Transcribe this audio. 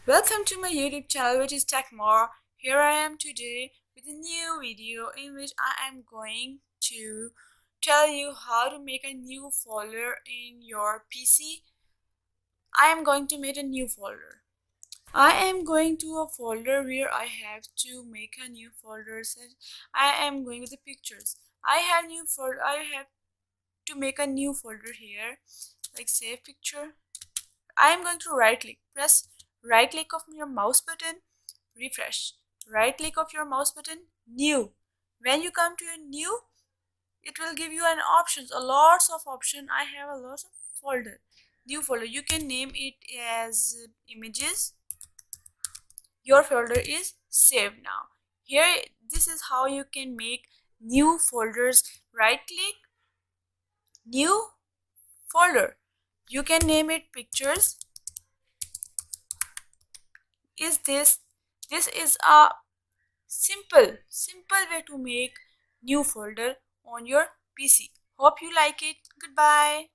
Welcome to my YouTube channel, which is TechMore. Here I am today with a new video in which I am going to tell you how to make a new folder in your PC. I am going to make a new folder. I am going to a folder where I have to make a new folder. So I am going with the pictures. I have to make a new folder here, like save picture. I am going to press right click of your mouse button, refresh. Right click of your mouse button, new. When you come to a new, it will give you an options, a lots of option. I have a lot of folder, new folder. You can name it as images. Your folder is saved now. Here, this is how you can make new folders. Right click, new folder. You can name it pictures. Is this is a simple way to make new folder on your PC. Hope you like it. Goodbye.